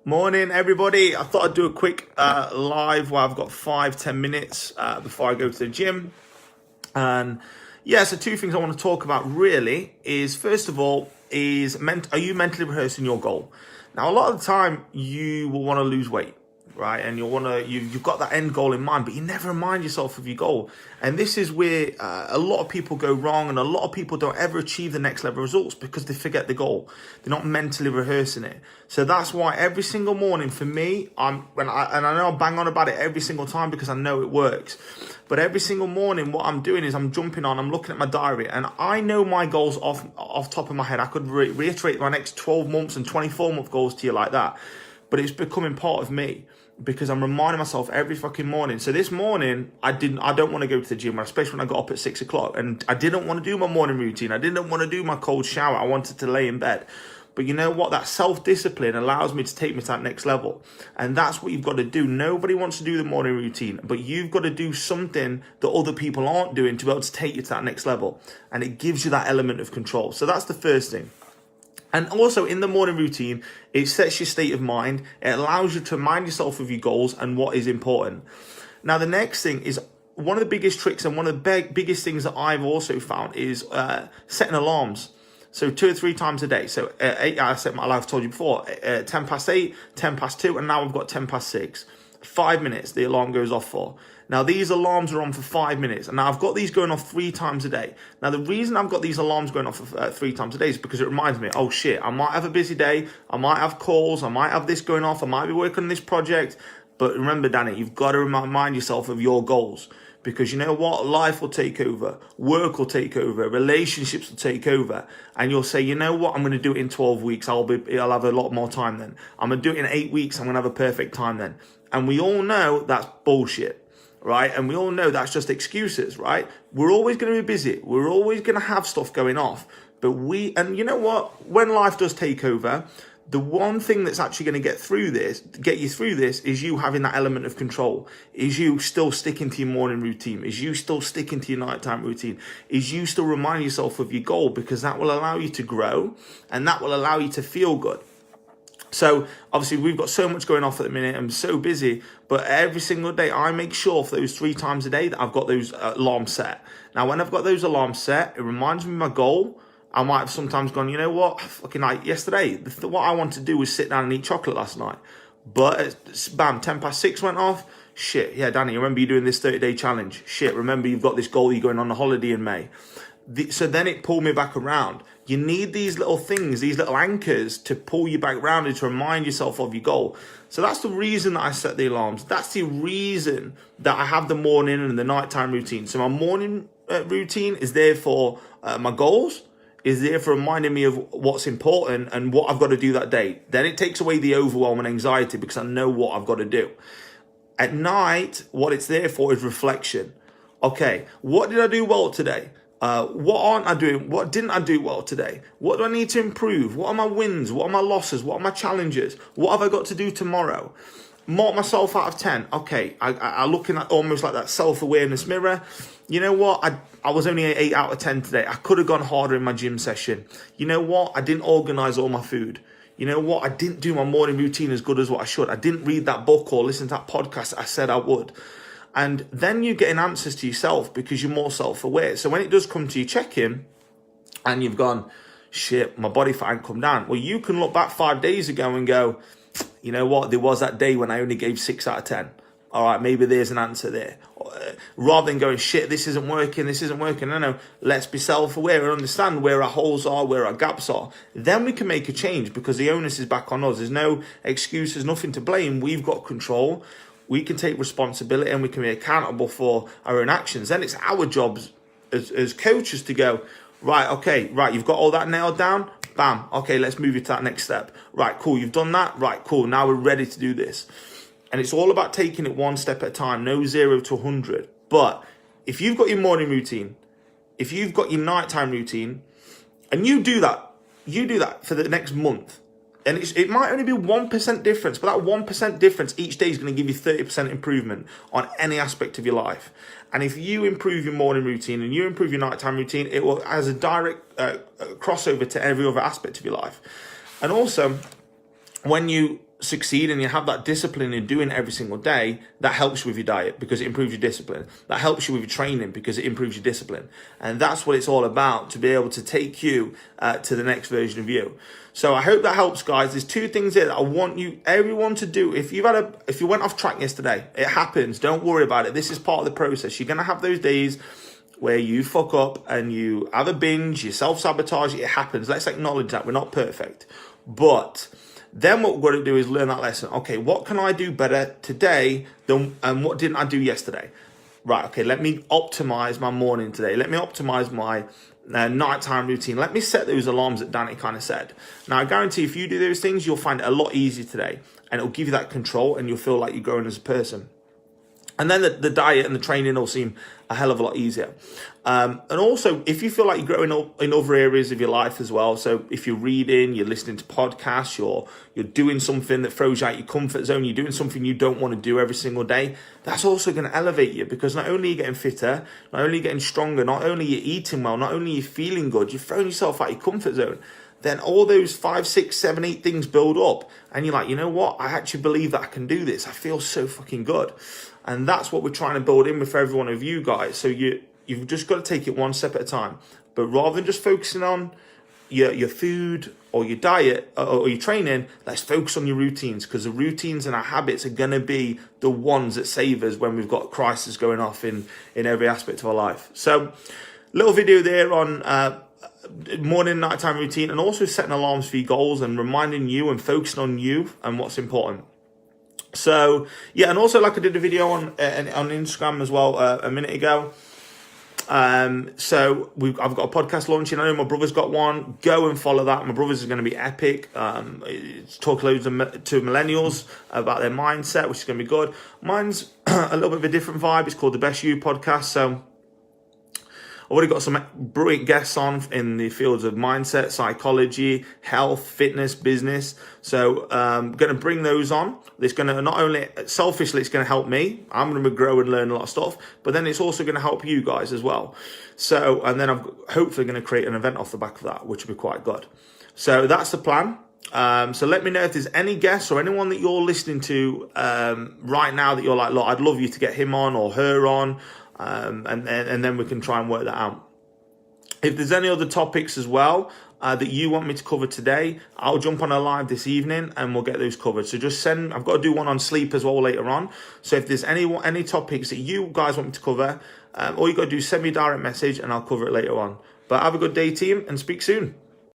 Morning, everybody. I thought I'd do a quick live where I've got 5-10 minutes before I go to the gym. And yeah, so two things I want to talk about really is, first of all, are you mentally rehearsing your goal? Now, a lot of the time you will want to lose weight, right? And you've got that end goal in mind, but you never remind yourself of your goal. And this is where a lot of people go wrong, and a lot of people don't ever achieve the next level results because they forget the goal. They're not mentally rehearsing it. So that's why every single morning for me, I know I bang on about it every single time because I know it works. But every single morning, what I'm doing is I'm looking at my diary, and I know my goals off top of my head. I could reiterate my next 12 months and 24-month goals to you like that. But it's becoming part of me, because I'm reminding myself every fucking morning. So this morning, I don't want to go to the gym, especially when I got up at 6 o'clock, and I didn't want to do my morning routine. I didn't want to do my cold shower. I wanted to lay in bed. But you know what? That self-discipline allows me to take me to that next level. And that's what you've got to do. Nobody wants to do the morning routine, but you've got to do something that other people aren't doing to be able to take you to that next level. And it gives you that element of control. So that's the first thing. And also in the morning routine, it sets your state of mind. It allows you to remind yourself of your goals and what is important. Now, the next thing is one of the biggest tricks, and one of the biggest things that I've also found is setting alarms. So 2 or 3 times a day. So I've told you before, 10 past 8, 10 past 2, and now I've got 10 past 6. 5 minutes the alarm goes off for. Now, these alarms are on for 5 minutes, and now I've got these going off 3 times a day. Now, the reason I've got these alarms going off for 3 times a day is because it reminds me, oh shit, I might have a busy day, I might have calls, I might have this going off, I might be working on this project. But remember, Danny, you've got to remind yourself of your goals. Because you know what? Life will take over, work will take over, relationships will take over, and you'll say, you know what? I'm going to do it in 12 weeks. I'll have a lot more time then. I'm going to do it in 8 weeks. I'm going to have a perfect time then. And we all know that's bullshit, right? And we all know that's just excuses, right? We're always going to be busy. We're always going to have stuff going off. But and you know what? When life does take over, the one thing that's actually going to get you through this is you having that element of control, is you still sticking to your morning routine, is you still sticking to your nighttime routine, is you still remind yourself of your goal, because that will allow you to grow and that will allow you to feel good. So obviously we've got so much going off at the minute. I'm so busy, but every single day I make sure for those 3 times a day that I've got those alarms set. Now, when I've got those alarms set, it reminds me of my goal. I might have sometimes gone, you know what, fucking night yesterday, what I wanted to do was sit down and eat chocolate last night. But bam, 10 past 6 went off. Shit, yeah, Danny, remember you're doing this 30-day challenge. Shit, remember you've got this goal, you're going on a holiday in May. So then it pulled me back around. You need these little things, these little anchors to pull you back around and to remind yourself of your goal. So that's the reason that I set the alarms. That's the reason that I have the morning and the nighttime routine. So my morning routine is there for my goals, is there for reminding me of what's important and what I've got to do that day. Then it takes away the overwhelm and anxiety because I know what I've got to do. At night, what it's there for is reflection. Okay, what did I do well today? What aren't I doing? What didn't I do well today? What do I need to improve? What are my wins? What are my losses? What are my challenges? What have I got to do tomorrow? Mark myself out of 10. Okay, I looking at almost like that self-awareness mirror. You know what? I was only an 8 out of 10 today. I could have gone harder in my gym session. You know what? I didn't organize all my food. You know what? I didn't do my morning routine as good as what I should. I didn't read that book or listen to that podcast I said I would. And then you're getting answers to yourself because you're more self-aware. So when it does come to your check-in and you've gone, shit, my body fat ain't come down. Well, you can look back 5 days ago and go, you know what? There was that day when I only gave 6 out of 10. All right, maybe there's an answer there. Rather than going, shit, this isn't working. No, let's be self-aware and understand where our holes are, where our gaps are. Then we can make a change because the onus is back on us. There's no excuses, nothing to blame. We've got control. We can take responsibility and we can be accountable for our own actions. Then it's our jobs as coaches to go, right, you've got all that nailed down. Bam, okay, let's move you to that next step. Right, cool, you've done that. Right, cool, now we're ready to do this. And it's all about taking it one step at a time, no 0 to 100. But if you've got your morning routine, if you've got your nighttime routine, and you do that for the next month, and it might only be 1% difference, but that 1% difference each day is going to give you 30% improvement on any aspect of your life. And if you improve your morning routine and you improve your nighttime routine, it will has a direct crossover to every other aspect of your life. And also, when you succeed and you have that discipline in doing it every single day, that helps you with your diet because it improves your discipline. That helps you with your training because it improves your discipline. And that's what it's all about, to be able to take you to the next version of you. So I hope that helps, guys. There's two things here that I want everyone to do. If you went off track yesterday, it happens. Don't worry about it. This is part of the process. You're going to have those days where you fuck up and you have a binge, you self-sabotage. It happens. Let's acknowledge that. We're not perfect. But then what we're going to do is learn that lesson. Okay, what can I do better today and what didn't I do yesterday? Right, okay, let me optimize my morning today. Let me optimize my nighttime routine. Let me set those alarms that Danny kind of said. Now, I guarantee if you do those things, you'll find it a lot easier today. And it'll give you that control and you'll feel like you're growing as a person. And then the diet and the training will seem a hell of a lot easier. And also, if you feel like you're growing in other areas of your life as well, so if you're reading, you're listening to podcasts, you're doing something that throws you out your comfort zone, you're doing something you don't want to do every single day, that's also going to elevate you, because not only are you getting fitter, not only are you getting stronger, not only are you eating well, not only are you feeling good, you're throwing yourself out your comfort zone. Then all those 5, 6, 7, 8 things build up. And you're like, you know what? I actually believe that I can do this. I feel so fucking good. And that's what we're trying to build in with every one of you guys. So you've just got to take it one step at a time. But rather than just focusing on your food or your diet or your training, let's focus on your routines, because the routines and our habits are going to be the ones that save us when we've got crisis going off in every aspect of our life. So little video there on morning, nighttime routine, and also setting alarms for your goals and reminding you and focusing on you and what's important. So yeah, and also like I did a video on Instagram as well a minute ago. So I've got a podcast launching. I know my brother's got one. Go and follow that. My brother's is going to be epic. It's talk loads to millennials about their mindset, which is going to be good. Mine's a little bit of a different vibe. It's called the Best You Podcast. So I've already got some brilliant guests on in the fields of mindset, psychology, health, fitness, business. So I'm going to bring those on. It's going to not only, selfishly, it's going to help me. I'm going to grow and learn a lot of stuff, but then it's also going to help you guys as well. So, and then I'm hopefully going to create an event off the back of that, which will be quite good. So that's the plan. So let me know if there's any guests or anyone that you're listening to right now that you're like, look, I'd love you to get him on or her on. And then we can try and work that out. If there's any other topics as well that you want me to cover today, I'll jump on a live this evening and we'll get those covered. So just send, I've got to do one on sleep as well later on. So if there's any topics that you guys want me to cover, all you got to do is send me a direct message and I'll cover it later on. But have a good day, team, and speak soon.